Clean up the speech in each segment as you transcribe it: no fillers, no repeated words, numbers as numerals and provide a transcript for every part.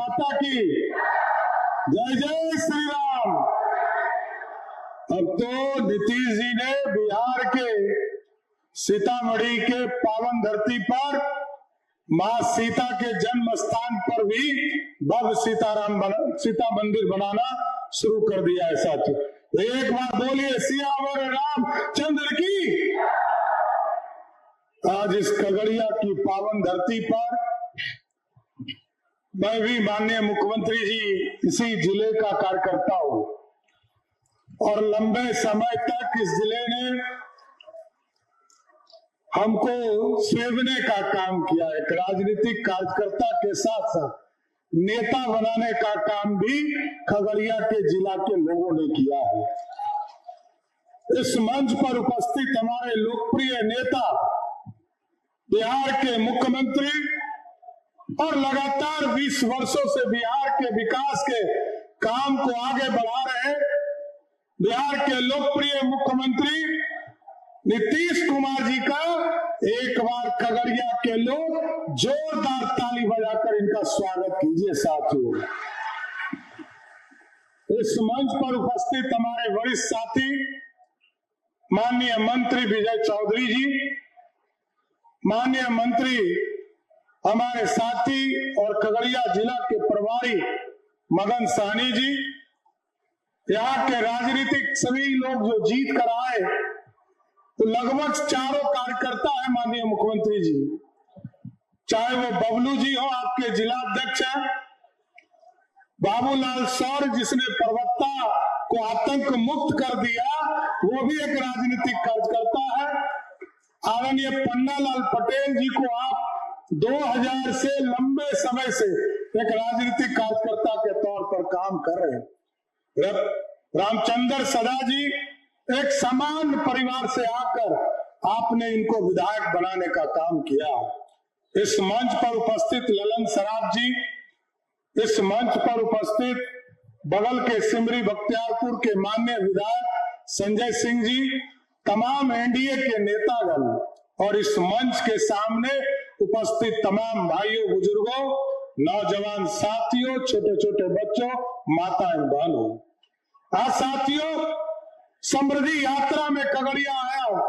माता की जय जय श्री राम। अब तो नीतीश जी ने बिहार के सीतामढ़ी के पावन धरती पर मां सीता के जन्म स्थान पर भी भव्य सीता मंदिर बनाना शुरू कर दिया है साथियों। एक बार बोलिए सियावर रामचंद्र की। आज इस खगड़िया की पावन धरती पर मैं भी माननीय मुख्यमंत्री जी इसी जिले का कार्यकर्ता हूं और लंबे समय तक इस जिले ने हमको सेवने का काम किया है। एक राजनीतिक कार्यकर्ता के साथ साथ नेता बनाने का काम भी खगड़िया के जिला के लोगों ने किया है। इस मंच पर उपस्थित हमारे लोकप्रिय नेता, बिहार के मुख्यमंत्री और लगातार 20 वर्षों से बिहार के विकास के काम को आगे बढ़ा रहे बिहार के लोकप्रिय मुख्यमंत्री नीतीश कुमार जी का एक बार खगड़िया के लोग जोरदार ताली बजाकर इनका स्वागत कीजिए साथियों। इस मंच पर उपस्थित हमारे वरिष्ठ साथी माननीय मंत्री विजय चौधरी जी, माननीय मंत्री हमारे साथी और खगड़िया जिला के प्रभारी मदन सहनी जी, यहाँ के राजनीतिक सभी लोग जो जीत कर आए तो लगभग चारों कार्यकर्ता है माननीय मुख्यमंत्री जी, चाहे वो बबलू जी हो आपके जिला अध्यक्ष हैं, बाबूलाल सौर जिसने परवत्ता को आतंक मुक्त कर दिया वो भी एक राजनीतिक कार्यकर्ता है, आदरणीय पन्नालाल पटेल जी को आप 2000 से लंबे समय से एक राजनीतिक कार्यकर्ता के तौर पर काम कर रहे हैं। रामचंद्र सदा जी एक समान परिवार से आकर आपने इनको विधायक बनाने का काम किया। इस मंच पर उपस्थित ललन सराफ जी, इस मंच पर उपस्थित बगल के सिमरी बख्तियारपुर के माननीय विधायक संजय सिंह जी, तमाम एनडीए के नेतागण और इस मंच के सामने उपस्थित तमाम भाइयों, बुजुर्गों, नौजवान साथियों, छोटे छोटे बच्चों, माताएं, बहनों, आज साथियों समृद्धि यात्रा में खगड़िया आया हूं।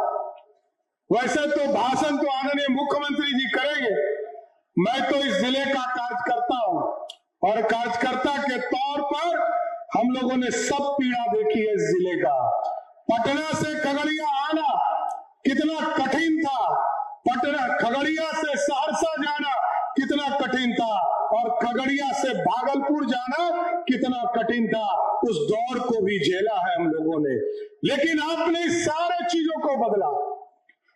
वैसे तो भाषण तो आदरणीय मुख्यमंत्री जी करेंगे, मैं तो इस जिले का कार्यकर्ता हूं और कार्यकर्ता के तौर पर हम लोगों ने सब पीड़ा देखी है इस जिले का। पटना से खगड़िया आना कितना कठिन था, पटना खगड़िया से सहरसा जाना कितना कठिन था और खगड़िया से भागलपुर जाना कितना कठिन था। उस दौर को भी झेला है हम लोगों ने, लेकिन आपने सारे चीजों को बदला,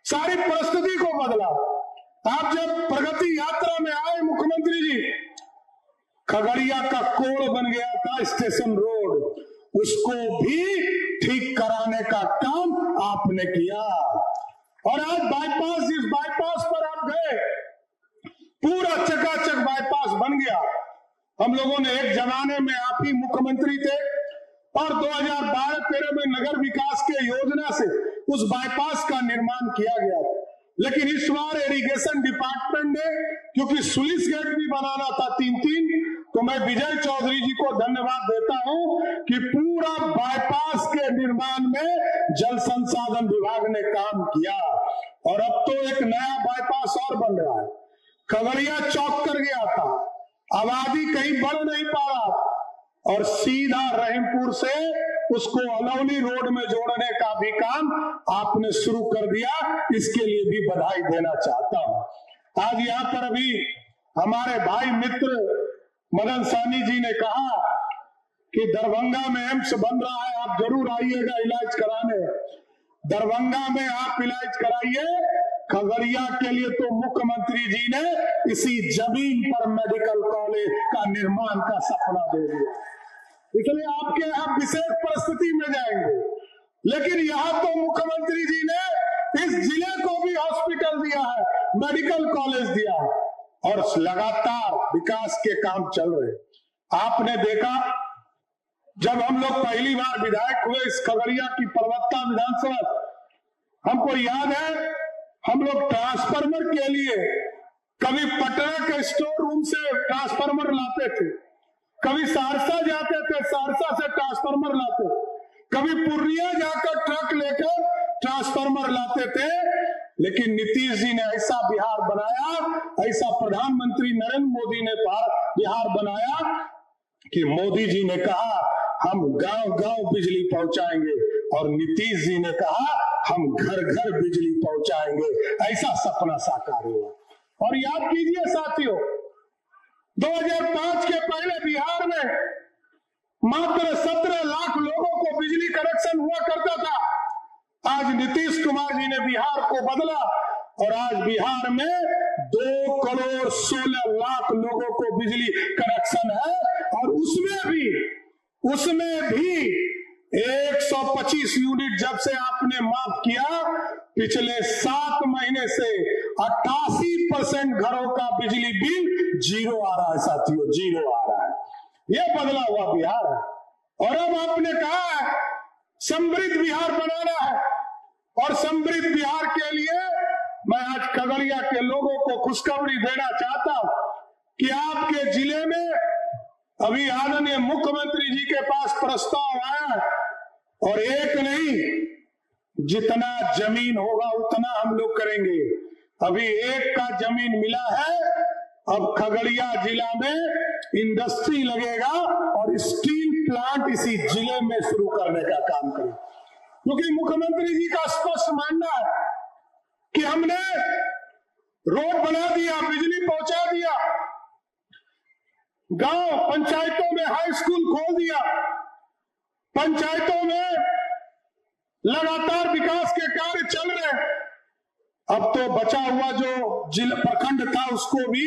सारी परिस्थिति को बदला। आप जब प्रगति यात्रा में आए मुख्यमंत्री जी, खगड़िया का कोड़ बन गया था स्टेशन रोड, उसको भी ठीक कराने का काम आपने किया और आज बाईपास, जिस बाईपास पर आप गए पूरा चकाचक बाईपास बन गया। हम लोगों ने एक जमाने में आप ही मुख्यमंत्री थे और 2012-13 में नगर विकास के योजना से उस बाईपास का निर्माण किया गया था, लेकिन इस बार इरिगेशन डिपार्टमेंट ने, क्योंकि स्लुइस गेट भी बनाना था 3-3, तो मैं विजय चौधरी जी को धन्यवाद देता हूं कि पूरा बाईपास के निर्माण में जल संसाधन विभाग ने काम किया और अब तो एक नया बाईपास और बन रहा है। खगड़िया चौक कर गया था, आबादी कहीं बढ़ नहीं पा रहा और सीधा रहीमपुर से उसको अलौली रोड में जोड़ने का भी काम आपने शुरू कर दिया, इसके लिए भी बधाई देना चाहता हूं। आज यहाँ पर अभी हमारे भाई मित्र मदन सहनी जी ने कहा कि दरभंगा में एम्स बन रहा है, आप जरूर आइएगा इलाज कराने। दरभंगा में आप इलाज कराइए, खगड़िया के लिए तो मुख्यमंत्री जी ने इसी जमीन पर मेडिकल कॉलेज का निर्माण का सपना दे दिया, इसलिए आपके यहाँ विशेष परिस्थिति में जाएंगे, लेकिन यहाँ तो मुख्यमंत्री जी ने इस जिले को भी हॉस्पिटल दिया है, मेडिकल कॉलेज दिया है और लगातार विकास के काम चल रहे। आपने देखा जब हम लोग पहली बार विधायक हुए इस खगड़िया की परवत्ता विधानसभा, हमको याद है हम लोग ट्रांसफार्मर के लिए कभी पटना के स्टोर रूम से ट्रांसफार्मर लाते थे कभी सहरसा जाते थे, सहरसा से ट्रांसफार्मर लाते, कभी पूर्णिया जाकर ट्रक लेकर ट्रांसफार्मर लाते थे। लेकिन नीतीश जी ने ऐसा बिहार बनाया, ऐसा प्रधानमंत्री नरेंद्र मोदी ने बिहार बनाया कि मोदी जी ने कहा हम गांव गांव बिजली पहुंचाएंगे और नीतीश जी ने कहा हम घर घर बिजली पहुंचाएंगे। ऐसा सपना साकार हुआ। और याद कीजिए साथियों, 2005 के पहले बिहार में मात्र 17 लाख लोगों को बिजली कनेक्शन हुआ करता था। आज नीतीश कुमार जी ने बिहार को बदला और आज बिहार में 2,16,00,000 लोगों को बिजली कनेक्शन है। और उसमें भी 125 यूनिट जब से आपने माफ किया, पिछले 7 महीने से 88% घरों का बिजली बिल जीरो आ रहा है साथियों, जीरो आ रहा है। यह बदला हुआ बिहार है। और अब आपने कहा है समृद्ध बिहार बनाना है, और समृद्ध बिहार के लिए मैं आज खगड़िया के लोगों को खुशखबरी देना चाहता हूं कि आपके जिले में अभी आदरणीय मुख्यमंत्री जी के पास प्रस्ताव आया है, और एक नहीं, जितना जमीन होगा उतना हम लोग करेंगे। अभी एक का जमीन मिला है, अब खगड़िया जिला में इंडस्ट्री लगेगा और स्टील प्लांट इसी जिले में शुरू करने का काम करेंगे। क्योंकि मुख्यमंत्री जी का स्पष्ट मानना है कि हमने रोड बना दिया, बिजली पहुंचा दिया, गांव पंचायतों में हाई स्कूल खोल दिया, पंचायतों में लगातार विकास के कार्य चल रहे हैं। अब तो बचा हुआ जो जिला प्रखंड था उसको भी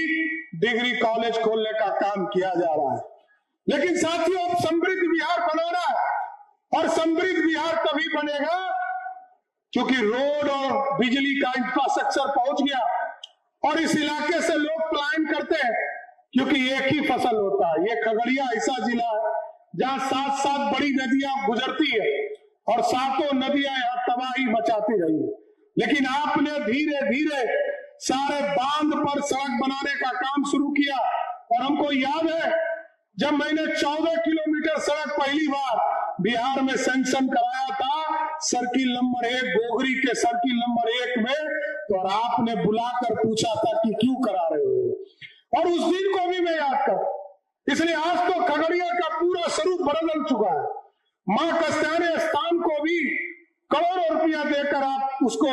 डिग्री कॉलेज खोलने का काम किया जा रहा है। लेकिन साथियों, अब समृद्ध बिहार बनाना है, और समृद्ध बिहार तभी बनेगा क्योंकि रोड और बिजली का इंफ्रास्ट्रक्चर पहुंच गया। और इस इलाके से लोग पलायन करते हैं क्योंकि एक ही फसल होता है। ये खगड़िया ऐसा जिला है जहां 7 बड़ी नदियां गुजरती है और 7 नदियां यहाँ तबाही मचाती रही है। लेकिन आपने धीरे धीरे सारे बांध पर सड़क बनाने का काम शुरू किया। और हमको याद है जब मैंने 14 किलोमीटर सड़क पहली बार बिहार में सैंक्शन कराया था, सर्किल नंबर 1 गोगरी के सर्किल नंबर 1 में, तो और आपने बुलाकर पूछा था कि क्यों करा रहे हो, और उस दिन को भी मैं याद कर। इसलिए आज तो खगड़िया का पूरा स्वरूप बदल चुका है। मां कस्त्यानी स्थान को भी करोड़ों रुपया देकर आप उसको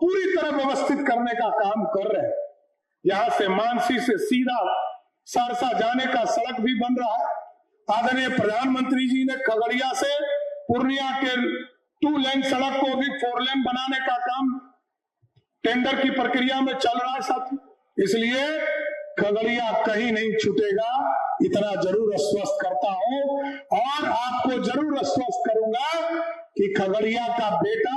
पूरी तरह व्यवस्थित करने का काम कर रहे हैं। यहां से मानसी से सीधा सहरसा जाने का सड़क भी बन रहा है। आदरणीय प्रधानमंत्री जी ने खगड़िया से पूर्णिया के 2 लेन सड़क को भी 4 लेन बनाने का काम टेंडर की प्रक्रिया में चल रहा है साथी। इसलिए खगड़िया कहीं नहीं छूटेगा, इतना जरूर आश्वस्त करता हूं। और आपको जरूर आश्वस्त करूंगा कि खगड़िया का बेटा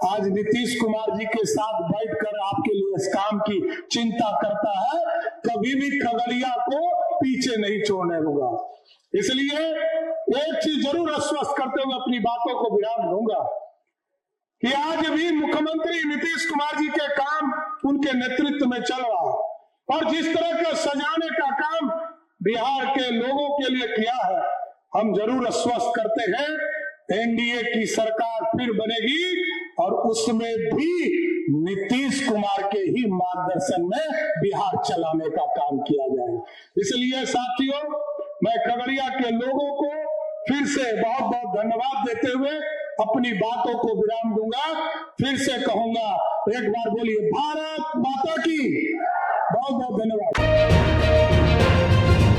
आज नीतीश कुमार जी के साथ बैठकर आपके लिए इस काम की चिंता करता है, कभी भी खगड़िया को पीछे नहीं छोड़ने दूंगा। इसलिए एक चीज जरूर आश्वस्त करते हुए अपनी बातों को विराम दूंगा कि आज भी मुख्यमंत्री नीतीश कुमार जी के काम उनके नेतृत्व में चल रहा है, और जिस तरह का सजाने का काम बिहार के लोगों के लिए किया है, हम जरूर आश्वस्त करते हैं एनडीए की सरकार फिर बनेगी और उसमें भी नीतीश कुमार के ही मार्गदर्शन में बिहार चलाने का काम किया जाएगा। इसलिए साथियों, मैं खगड़िया के लोगों को फिर से बहुत बहुत धन्यवाद देते हुए अपनी बातों को विराम दूंगा। फिर से कहूंगा, एक बार बोलिए भारत माता की। बहुत बहुत धन्यवाद।